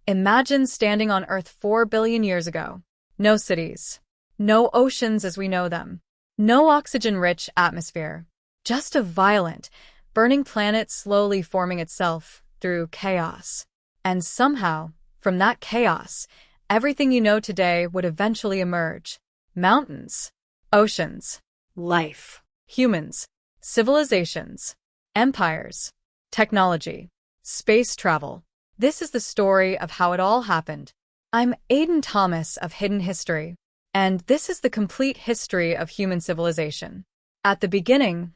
Imagine standing on Earth 4 billion years ago. No cities. No oceans as we know them. No oxygen-rich atmosphere. Just a violent, burning planet slowly forming itself through chaos. And somehow, from that chaos, everything you know today would eventually emerge. Mountains, oceans, life, humans, civilizations, empires, technology, space travel. This is the story of how it all happened. I'm Aidan Thomas of Hidden History, and this is the complete history of human civilization. At the beginning,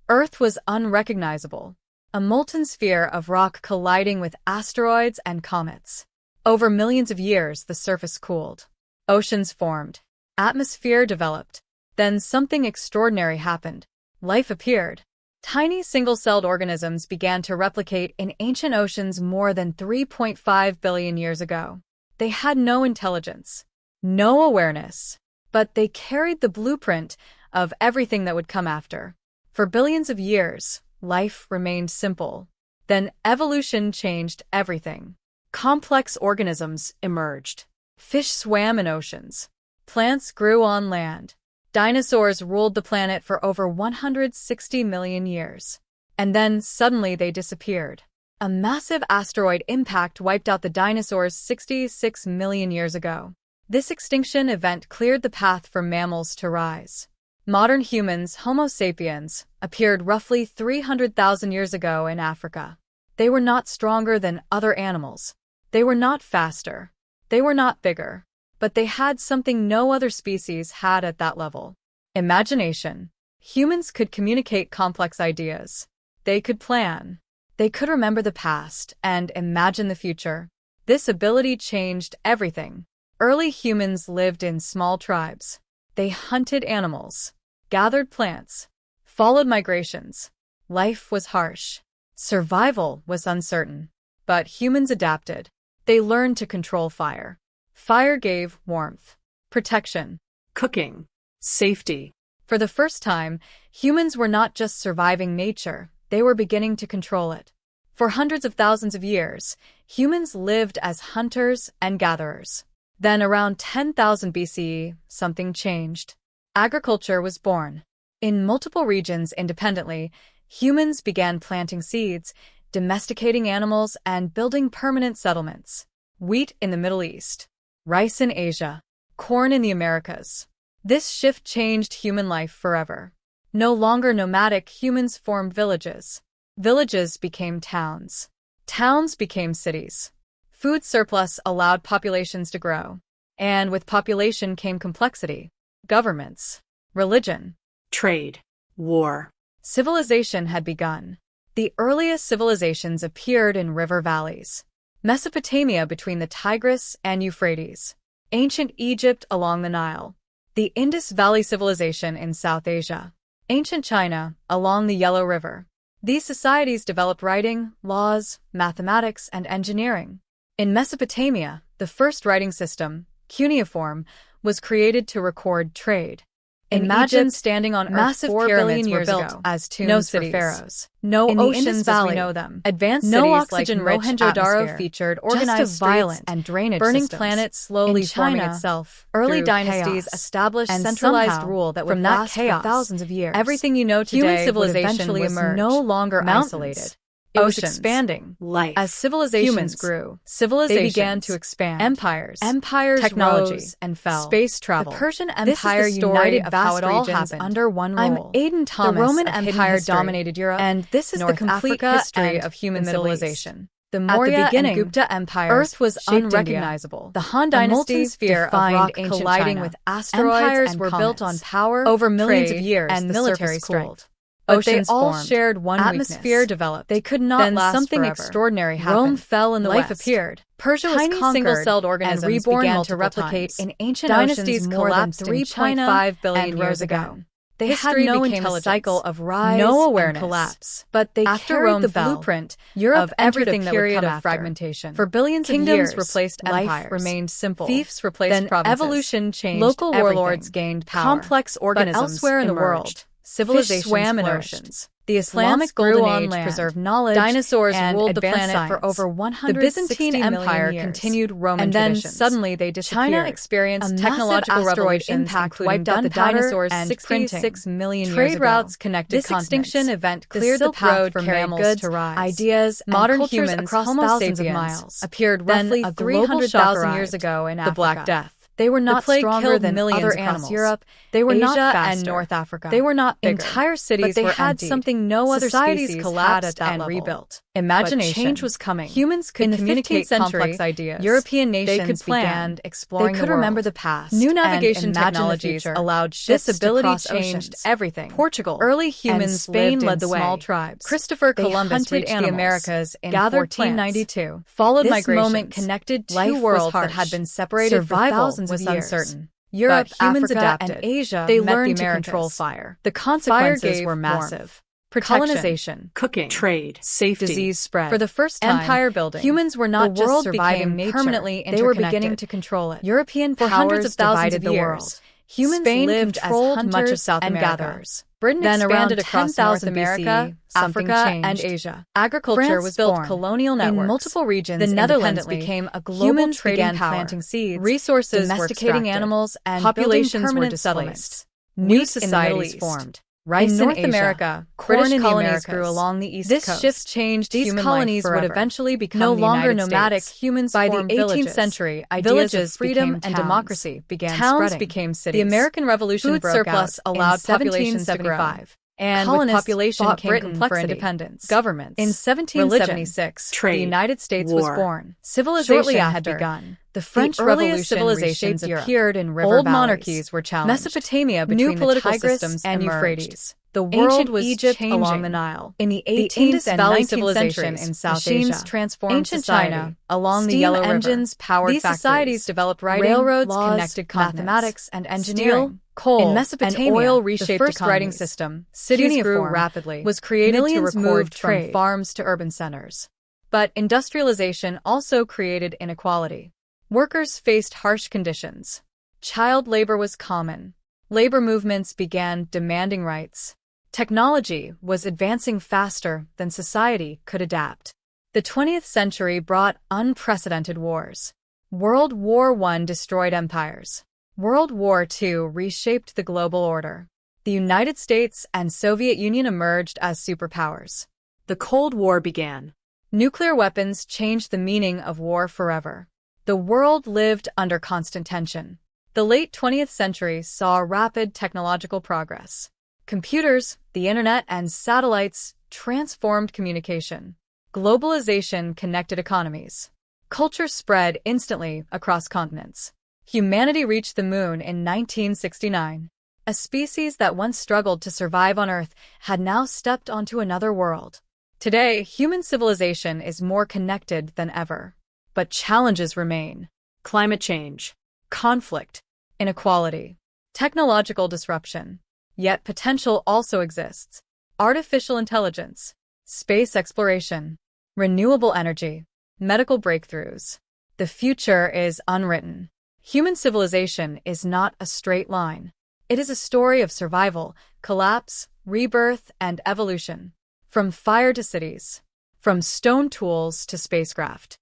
Earth was unrecognizable, a molten sphere of rock colliding with asteroids and comets. Over millions of years, the surface cooled. Oceans formed. Atmosphere developed. Then something extraordinary happened. Life appeared. Tiny single-celled organisms began to replicate in ancient oceans more than 3.5 billion years ago. They had no intelligence, no awareness, but they carried the blueprint of everything that would come after. For billions of years, life remained simple. Then evolution changed everything. Complex organisms emerged. Fish swam in oceans. Plants grew on land. Dinosaurs ruled the planet for over 160 million years. And then, suddenly, they disappeared. A massive asteroid impact wiped out the dinosaurs 66 million years ago. This extinction event cleared the path for mammals to rise. Modern humans, Homo sapiens, appeared roughly 300,000 years ago in Africa. They were not stronger than other animals. They were not faster. They were not bigger. But they had something no other species had at that level. Imagination. Humans could communicate complex ideas. They could plan. They could remember the past and imagine the future. This ability changed everything. Early humans lived in small tribes. They hunted animals, gathered plants, followed migrations. Life was harsh. Survival was uncertain. But humans adapted. They learned to control fire. Fire gave warmth, protection, cooking, safety. For the first time, humans were not just surviving nature, they were beginning to control it. For hundreds of thousands of years, humans lived as hunters and gatherers. Then around 10,000 BCE, something changed. Agriculture was born. In multiple regions independently, humans began planting seeds, domesticating animals, and building permanent settlements. Wheat in the Middle East. Rice in Asia, corn in the Americas. This shift changed human life forever. No longer nomadic, humans formed villages. Villages became towns. Towns became cities. Food surplus allowed populations to grow. And with population came complexity. Governments, religion, trade, war. Civilization had begun. The earliest civilizations appeared in river valleys. Mesopotamia between the Tigris and Euphrates, ancient Egypt along the Nile, the Indus Valley Civilization in South Asia, ancient China along the Yellow River. These societies developed writing, laws, mathematics, and engineering. In Mesopotamia, the first writing system, cuneiform, was created to record trade. Imagine Egypt, standing on Earth massive 4 billion years ago as tombs no cities, for pharaohs. No in oceans as we know them. Advanced no oxygen-rich Mohenjo-Daro featured organized violence and drainage burning systems. Planet slowly forming itself. Early dynasties established and centralized rule that would from last that chaos, for thousands of years. Everything you know today human civilization was no longer isolated. It was expanding. Life. As civilizations grew, they began to expand. Empires, technology, rose and fell. Space travel. The Persian Empire united vast regions under one rule. I'm Aidan Thomas. The Roman Empire dominated Europe, and this is North the complete Africa history of human civilization. The Maurya and Gupta empires, Earth was unrecognizable. The Han Dynasty sphere of rock colliding China. With asteroids empires and were built on power, over millions of years, and military strength. But they all formed. Shared one atmosphere weakness. Developed. They could not then last something forever. Extraordinary happened. Rome fell in the Life West. Appeared. Persia was tiny single-celled organisms and reborn began to replicate times. In ancient dynasties more than 3.5 billion years ago. They History had no intelligence, a cycle of rise no awareness, and collapse. But they after carried Rome the blueprint Europe of everything that would come of fragmentation. For billions kingdoms of years, replaced empires. Life remained simple. Fiefs replaced then provinces. Evolution changed. Local warlords gained power. Complex organisms but elsewhere in the world. Civilization swam in oceans. The Islamic Golden Age preserved knowledge. Dinosaurs ruled the planet for over 160 million years. The Byzantine Empire continued Roman traditions. Then suddenly they disappeared. China experienced technological revolutions impact wiped out the dinosaurs and 66 million years ago. Trade routes connected continents. This extinction event cleared the path for mammals to rise. Ideas, modern humans across thousands of miles appeared roughly 300,000 years ago in Africa. The Black Death. They were not stronger than other animals. Europe. They were not faster. And North Africa. They were not bigger. Entire cities but they had emptied. Something no other species collapsed had and rebuilt. Imagination. But change was coming. Humans could communicate complex ideas. European nations began exploring. They could remember the past. New navigation technologies allowed ships to cross changed everything. Portugal. Early humans and Spain led the way. Small tribes. Christopher Columbus reached the Americas in 1492. Followed migration. This moment connected two worlds that had been separated for thousands was uncertain. Europe, Africa, adapted. And Asia they learned to control fire. The consequences were massive. Colonization, cooking, trade, safety, disease spread. For the first time, empire building. Humans were not the world just surviving permanently interconnected. They were beginning to control it. European powers for hundreds of thousands of years. Humans Spain lived controlled as much of South America. And gatherers. Britain then expanded across North America, Africa, and Asia. Agriculture France was built colonial networks. In multiple regions, the Netherlands became a global trading power. Planting seeds, resources domesticating animals, and populations were displaced. New societies formed. Rice in North America, British colonies grew along the East Coast. This shift changed human colonies life would eventually become no longer nomadic. Humans by the 18th century, villages, freedom, and democracy began spreading. Towns became cities. The American Revolution broke surplus out allowed populations to grow. And colonists with population fought Britain for independence. Governments. In 1776, trade, the United States was born. Civilization had begun. The French Revolution civilizations appeared in river Old valleys. Monarchies were challenged. Mesopotamia between new political systems and Euphrates. The world was Egypt changing. Along the Nile. In the 18th and 19th centuries in South Asia, transformed ancient society. China along the Yellow River. Engines powered these factories. Societies developed writing, railroads, laws, connected continents, mathematics, and engineering. Steel, coal, in Mesopotamia, and oil reshaped the first writing system. Cities grew rapidly. Was created Millions to record moved trade. From farms to urban centers. But industrialization also created inequality. Workers faced harsh conditions. Child labor was common. Labor movements began demanding rights. Technology was advancing faster than society could adapt. The 20th century brought unprecedented wars. World War I destroyed empires. World War II reshaped the global order. The United States and Soviet Union emerged as superpowers. The Cold War began. Nuclear weapons changed the meaning of war forever. The world lived under constant tension. The late 20th century saw rapid technological progress. Computers, the internet, and satellites transformed communication. Globalization connected economies. Culture spread instantly across continents. Humanity reached the moon in 1969. A species that once struggled to survive on Earth had now stepped onto another world. Today, human civilization is more connected than ever. But challenges remain. Climate change, conflict, inequality, technological disruption. Yet potential also exists. Artificial intelligence, space exploration, renewable energy, medical breakthroughs. The future is unwritten. Human civilization is not a straight line. It is a story of survival, collapse, rebirth, and evolution. From fire to cities, from stone tools to spacecraft.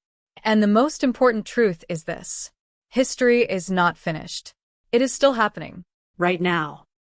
And the most important truth is this. History is not finished. It is still happening. Right now.